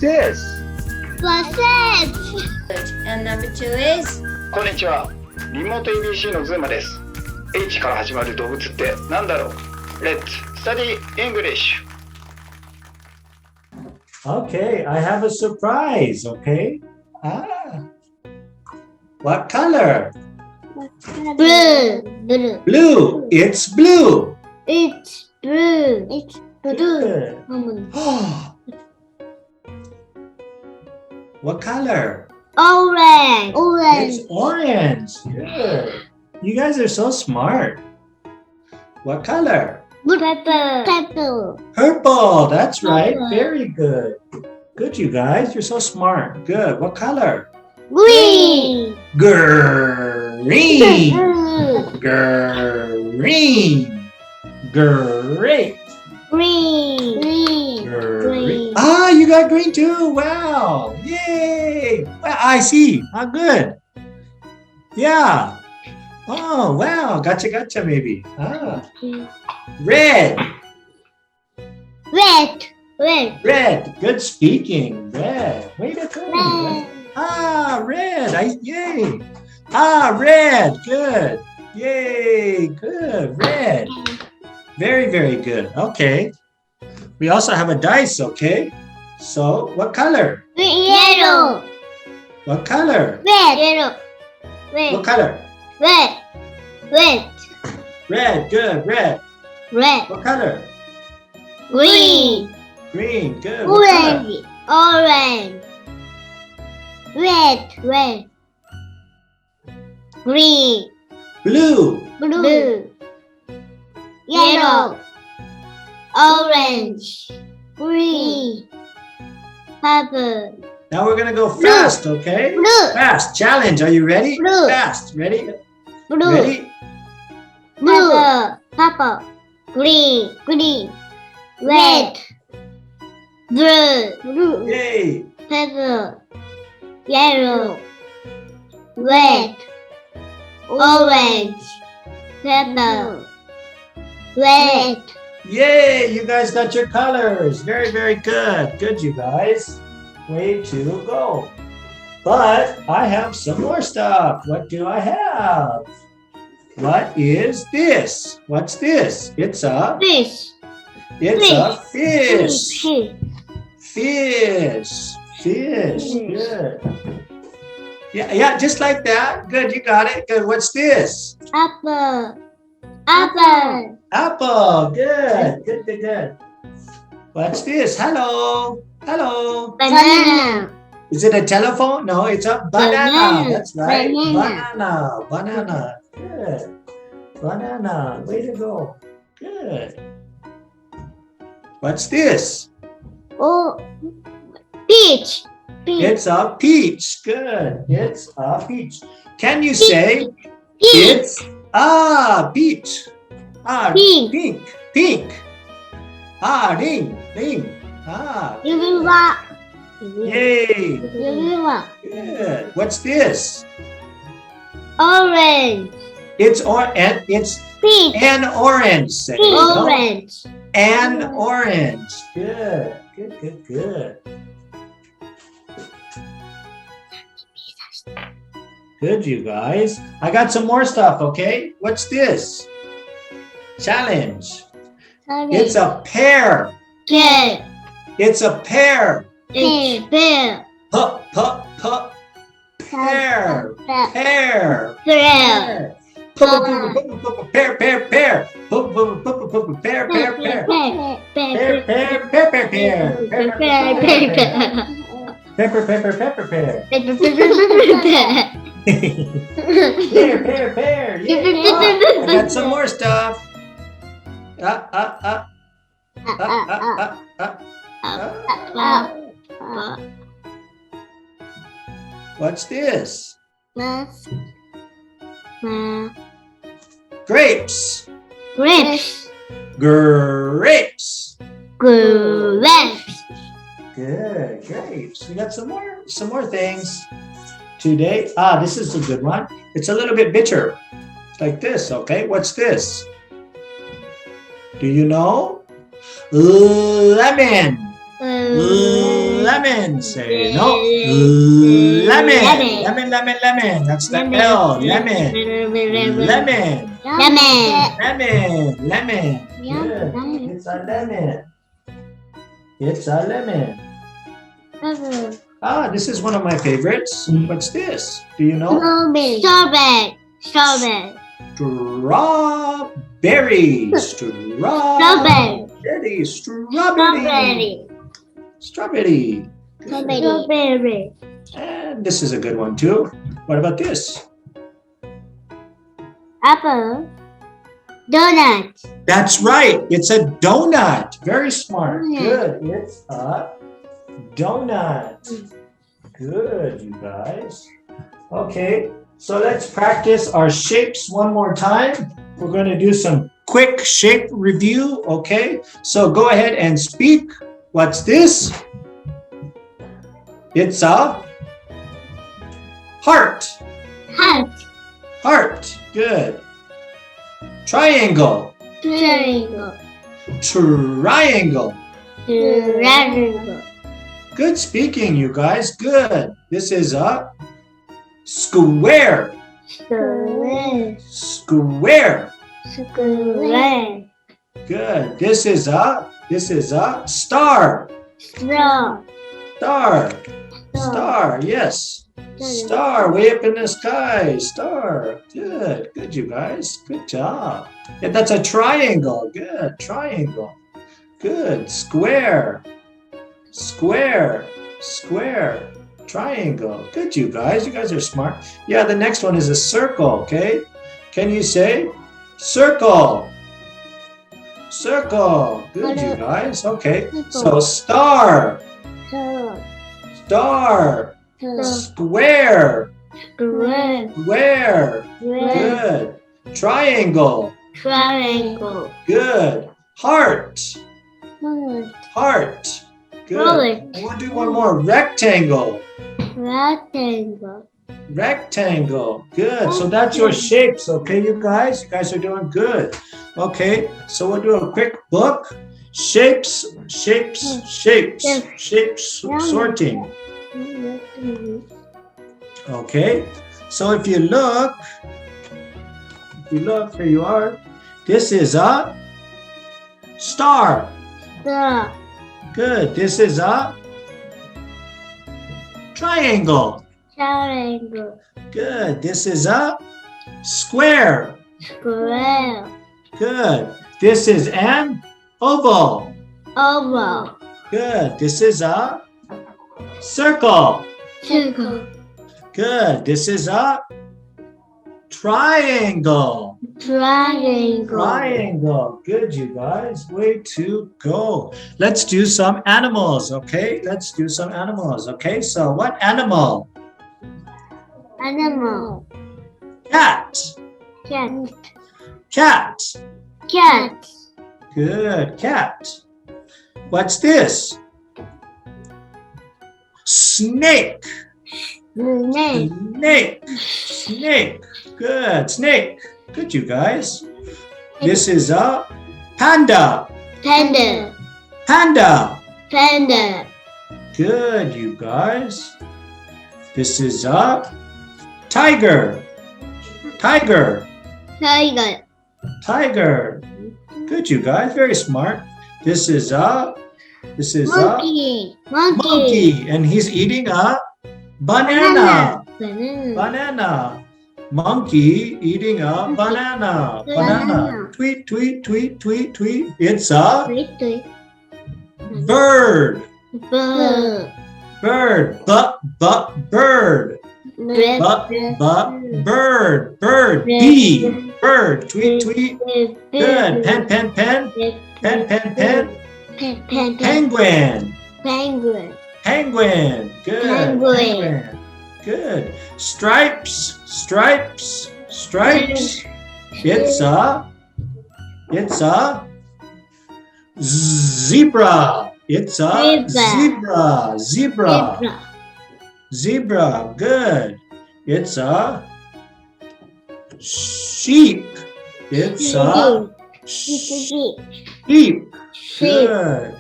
this? What's this? And number 2 is こんにちは。リモート ABC のズーマです。H から始まる動物って何だろう？ Let's study English. Okay, I have a surprise, okay? What color? Blue. Blue. It's blue. It's blue. It's blue. Good. What color? Orange. It's orange. Good. You guys are so smart. What color? Purple. Purple. That's right. Purple. Very good. Good, you guys. You're so smart. Good. What color? Green. Green. Green. Great. Green. Green. Ah, you got green too. Wow. Yay. Well, I see. Ah, good. Yeah. Oh, wow. Gotcha, maybe. Red. Red. Good speaking. Red. Way to go. Red. Red. Yay. Red. Good. Yay. Good. Red. Very, very good. Okay. We also have a dice, okay? So, what color? Yellow. What color? Red. Yellow. What color? Red. Red. Good. Red. What color? Green. Green. Good. What color? Orange. Red. Green. Blue. Yellow. Orange. Green. Purple. Now we're gonna go fast, okay? Blue. Fast. Challenge. Are you ready? Blue. Fast. Ready? Blue. Ready? Purple. Green. Red. Blue. Yay. Purple. Yellow. Red. Orange. Purple. Red. Yay. You guys got your colors. Very, very good. Good, you guys. Way to go. But I have some more stuff. What do I have? What is this? What's this? It's a Fish. fish. Good. Yeah, just like that. Good, you got it. Good. What's this? Apple. Apple. Good. What's this? Hello. Banana. Is it a telephone? No, it's a banana. Banana. That's right. Banana. Banana. Good. Banana. Way to go. Good. What's this? Oh, peach. It's a peach. Good. It's a peach. Can you say Peach. it's a peach? Pink. Ring. Yay. Good. What's this? Orange. It's Peach. an orange. Say, Peach. no? Orange. An orange. Good. Good, you guys. I got some more stuff, okay? What's this? Challenge. It's a pear. Pear. It's a pear. Pear. Pear. Pear. Pear. Pear. I got some more stuff. What's this? Grapes. Good, grapes. We got some more things today. This is a good one. It's a little bit bitter. It's like this, okay? What's this? Do you know? Lemon. lemon. Say no. Lemon. Lemon, lemon, lemon. That's the L. Lemon. Lemon. Lemon. Lemon. Good. It's a lemon. It's a lemon. Ah, this is one of my favorites. What's this? Do you know? Strawberry. Strawberry. Strawberry. Strawberry. Strawberry. Strawberry. Strawberry. And this is a good one too. What about this? Apple. Donut. That's right. It's a donut. Very smart. Good. It's a donut. Good, you guys. Okay, so let's practice our shapes one more time. We're going to do some quick shape review. Okay, so go ahead and speak. What's this? It's a heart. Heart. Heart. Good. Triangle. Triangle. Triangle. Triangle. Good speaking, you guys. Good. This is a square. Square. Square. Square. Good. This is a star. Straw. Star. Star. Yes. Star way up in the sky. Star. Good. Good, you guys. Good job. Yeah, that's a triangle. Good. Triangle. Good. Square. Square. Square. Triangle. Good, you guys. You guys are smart. Yeah, the next one is a circle. Okay. Can you say circle? Circle. Good, you guys. Okay. So star. Star. Square. Square. Square. Good. Triangle. Triangle. Good. Heart. Heart. Good. I want to do one more. Rectangle. Rectangle. Rectangle. Good. So that's your shapes. Okay, you guys? You guys are doing good. Okay. So we'll do a quick book. Shapes. Shapes. Shapes. Shapes. Sorting. Okay. So if you look, here you are. This is a star. Star. Good. This is a triangle. Triangle. Good. This is a square. Square. Good. This is an oval. Oval. Good. This is a circle. Circle. Good. This is a triangle. Triangle. Triangle. Good, you guys. Way to go. Let's do some animals, okay? Let's do some animals, okay? So what animal? Animal. Cat. Cat. Cat. Cat. Good. Cat. What's this? Snake. Snake. Snake. Snake. Good. Snake. Good, you guys. This is a panda. Panda. Panda. Panda. Good, you guys. This is a tiger. Tiger. Tiger. Tiger. Good, you guys. Very smart. This is a Monkey. Monkey. monkey, and he's eating a banana. Banana. Banana. Monkey eating a banana. Banana. Banana. Tweet, tweet, tweet, tweet, tweet. It's a Tweet, tweet. bird. Bird. Bird. Bird. Bird. Bird. Bee. Bird. Tweet, tweet. Good. Pen, pen, pen. Pen, pen, pen. Penguin. Penguin. Penguin. Good. Penguin. Good. Stripes. Stripes. Stripes. It's a zebra. It's a zebra. Zebra. Zebra. Good. It's a sheep. It's a sheep. Good.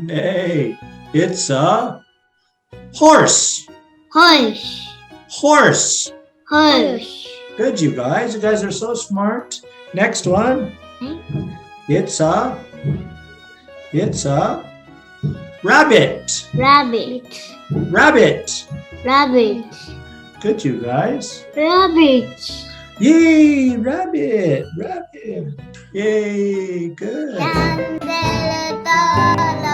Nay. It's a horse. Horse. Horse. Horse. Good, you guys. You guys are so smart. Next one. It's a rabbit. Rabbit. Rabbit. Rabbit. Good, you guys. Rabbit. Yay, rabbit. Rabbit. Yay, good.チャンネル登録